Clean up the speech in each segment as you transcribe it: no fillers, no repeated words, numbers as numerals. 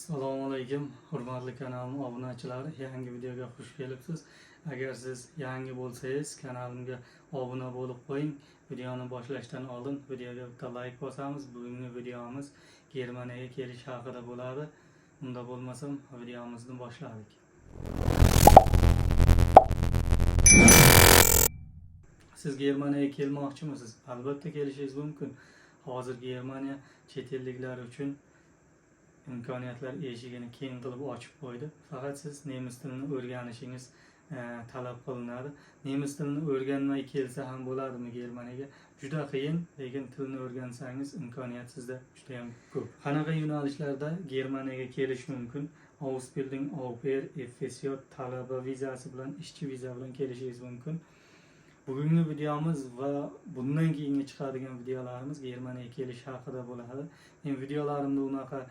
Assalomu alaykum, hurmatli kanalim obunachilari. Yangi videoga xush kelibsiz. Agar siz yangi bo'lsangiz, kanalimga obuna bo'lib qo'ying. Videoni boshlashdan oldin videoga bitta like bosamiz. Bugungi videomiz Germaniyaga kelish haqida bo'ladi. Unda bo'lmasam, videomizni boshladik. Siz Germaniyaga kelmoqchimisiz? Albatta kelishingiz mumkin. Hozir Germaniya chet elliklar uchun imkoniyatlar eshigini keng qilib ochib qo'ydi. Faqat siz nemis tilini o'rganishingiz talab qilinadi. Nemis tilini o'rganmay kelsa ham bo'ladimi Germaniyaga? Juda qiyin, lekin tilni o'rgansangiz imkoniyat sizda juda ham ko'p. Qanaqa yo'nalishlarda Germaniyaga kelish mumkin? Ausbildung, Au pair, FSJ, talaba vizasi bilan, ishchi viza bilan kelishingiz mumkin. Bugungi videomiz va bundan keyingi chiqadigan videolarimiz Germaniyaga kelish haqida bo'ladi. Men videolarimda unaqa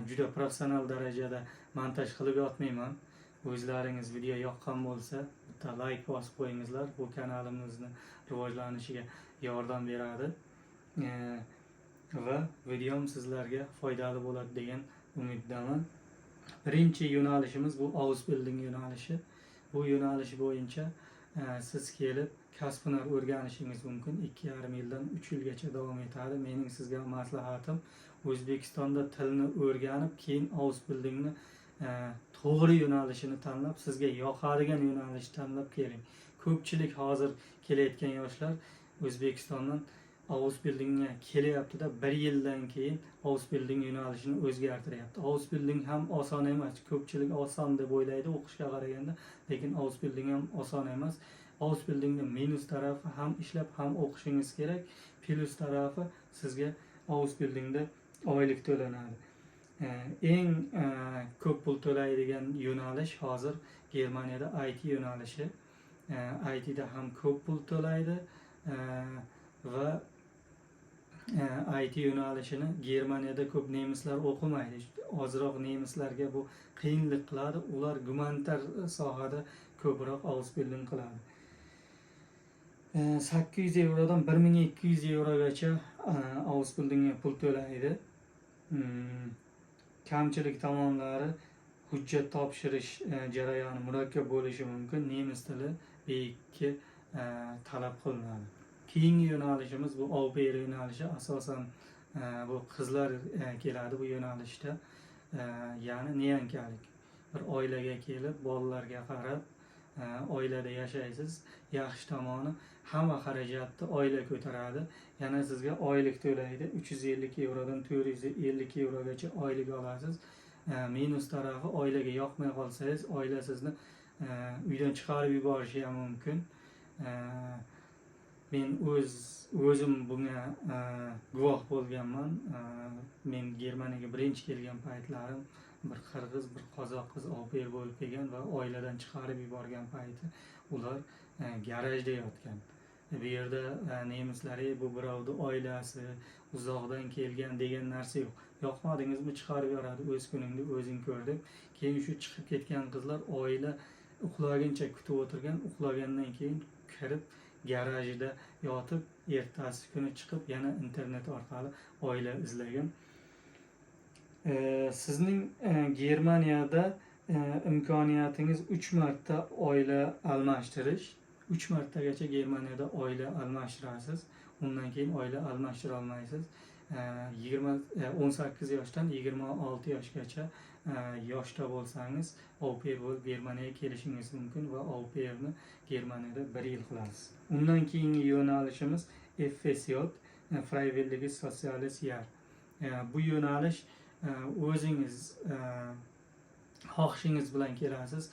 juda professional darajada montaj qilib yotmayman. O'zlaringiz video yoqqan bo'lsa, bitta like bosib qo'yingizlar. Bu kanalimizni rivojlanishiga yordam beradi. Va videom sizlarga foydali bo'ladi degan umiddaman. Birinchi yo'nalishimiz bu Ausbildung yo'nalishi. Bu yo'nalish bo'yicha siz kelib kasb-hunar o'rganishingiz mumkin. 2,5 yildan 3 yilgacha davom etadi. Mening sizga maslahatim O'zbekistonda tilni o'rganib, keyin Ausbildungni to'g'ri yo'nalishini tanlab, sizga yoqadigan yo'nalishni tanlab keling. Ko'pchilik hozir kelayotgan yoshlar O'zbekistondan Ausbildungga kelyapti-da, 1 yildan keyin Ausbildung yo'nalishini o'zgartiryapti. Ausbildung ham oson emas. Ko'pchilik oson deb o'ylaydi o'qishga qaraganda, lekin Ausbildung ham oson emas. Ausbildungning minus tarafi ham ishlab ham o'qishingiz kerak. Plus tarafi sizga Ausbildungda oylik to'lanadi. Eng ko'p pul to'laydigan yo'nalish hozir Germaniyada IT yo'nalishi. ITda ham ko'p pul to'laydi va IT yo'nalishini Germaniyada ko'p nemislar o'qimaydi. Ozroq nemislarga bu qiyinlik qiladi. Ular gumanitar sohada ko'proq Ausbildung qiladi. 800 eurodan 1200 eurogacha Ausbildungga pul to'laydi. Kamchilik tomonlari hujjat topshirish jarayoni murakkab bo'lishi mumkin. Nemis tili B2 talab qilinadi. Keyingi yo'nalishimiz bu Au pair yo'nalishi. Asosan bu qizlar keladi bu yo'nalishda. Ya'ni neyankalik. Bir oilaga kelib, bolalarga qarab, oilada yashaysiz. Yaxshi tomoni hamma xarajatni oila ko'taradi. Yana sizga oylik to'laydi. 350 eurodan 450 eurogacha oylik olasiz. Minus tarafi oilaga yoqmay qolsangiz, oila sizni uydan chiqarib yuborishi ham mumkin. Men o'zim bunga guvoh bo'lganman. Men Germaniyaga birinchi kelgan paytlarim bir qirg'iz, bir qozoq qiz au pair bo'lib kelgan va oiladan chiqarib yuborgan payti ular garajda yotgan. Bu yerda nemislar bu birovni oilasi, uzoqdan kelgan degan narsa yo'q. Yoqmadingizmi chiqarib yuboradi, o'z kuningni o'zing ko'r deb. Keyin shu chiqib ketgan qizlar oila uxlaguncha kutib o'tirgan, uxlagandan keyin kirib garajda yotib, ertasi kuni chiqib yana internet orqali oila izlagan. Sizning Germaniyada imkoniyatingiz 3 marta oila almashtirish. 3 martagacha Germaniyada oila almashtirasiz. Undan keyin oila almashtira olmaysiz. 18 yoshdan 26 yoshgacha yoshda bo'lsangiz au pair bo'lib Germaniyaga kelishingiz mumkin va au pairni Germaniyada 1 yil qilasiz. Undan keyingi yo'nalishimiz FSJ, Freiwilliges Soziales Jahr. Bu yo'nalish o'zingiz xohishingiz bilan kelasiz.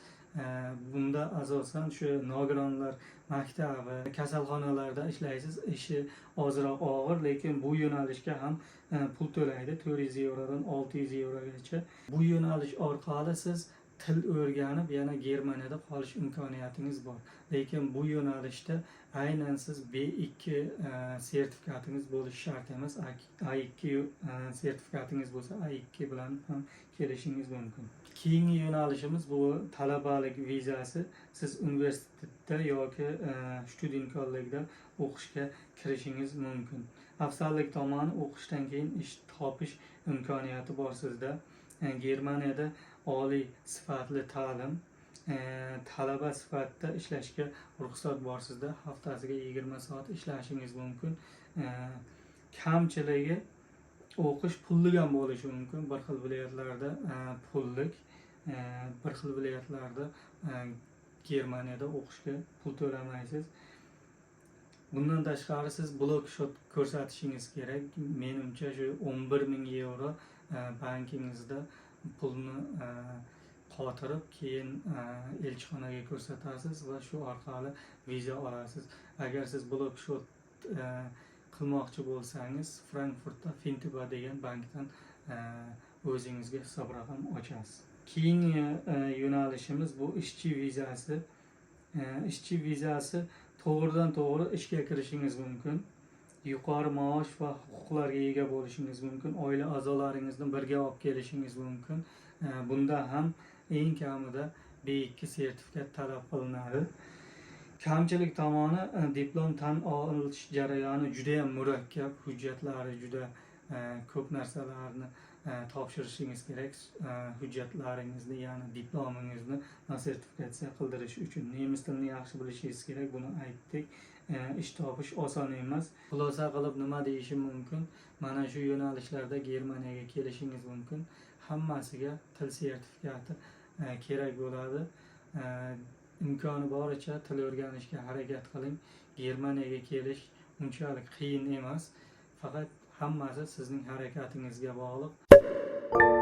Bunda asosan shu nogironlar maktabi, kasalxonalarda ishlaysiz. Ishi ozroq og'ir, lekin bu yo'nalishga ham pul to'laydi. 400 eurodan 600 eurogacha. Bu yo'nalish orqali siz til o'rganib, yana Germaniyada qolish imkoniyatingiz bor. Lekin bu yo'nalishda aynan siz B2 sertifikatingiz bo'lishi shart emas. A2 sertifikatingiz bo'lsa, A2 bilan ham kelishingiz mumkin. Keyingi yo'nalishimiz bu talabalik vizasi. Siz universitetda yoki student kollejda o'qishga kirishingiz mumkin. Afzallik tomoni o'qishdan keyin ish topish imkoniyati bor sizda. Germaniyada oliy sifatli ta'lim, talaba sifatida ishlashga ruxsat bor sizda. Haftasiga 20 soat ishlashingiz mumkin. Kamchiligi o'qish pullik ham bo'lishi mumkin. Bir xil viloyatlarda pullik, bir xil viloyatlarda Germaniyada o'qishga pul to'lamaysiz. Bundan tashqari siz blokshot ko'rsatishingiz kerak. Menimcha shu 11.000 euro bankingizda pulni qotirib, keyin elchixonaga ko'rsatasiz va shu orqali viza olasiz. Agar siz blokshot qilmoqchi bo'lsangiz, Frankfurtda Fintuba degan bankdan o'zingizga hisob raqam ochasiz. Keyingi yo'nalishimiz bu ishchi vizasi. Ishchi vizasi to'g'ridan to'g'ri ishga kirishingiz mumkin. Yuqori maosh va huquqlarga ega bo'lishingiz mumkin. Oila a'zolaringizni birga olib kelishingiz mumkin. Bunda ham eng kamida B2 sertifikat talab qilinadi. Kamchilik tomoni, diplom tan olish jarayoni juda ham murakkab, hujjatlari juda ko'p narsalarni topshirishingiz kerak. Hujjatlaringizni, ya'ni diplomingizni sertifikatsiya qildirish uchun nemis tilini yaxshi bilishingiz kerak. Buni aytdik. Ish topish oson emas. Xulosa qilib nima deyishim mumkin? Mana shu yo'nalishlarda Germaniyaga kelishingiz mumkin. Hammasiga til sertifikati kerak bo'ladi. Imkoni boricha til o'rganishga harakat qiling. Germaniyaga kelish unchalik qiyin emas. Faqat hammasi sizning harakatingizga bog'liq.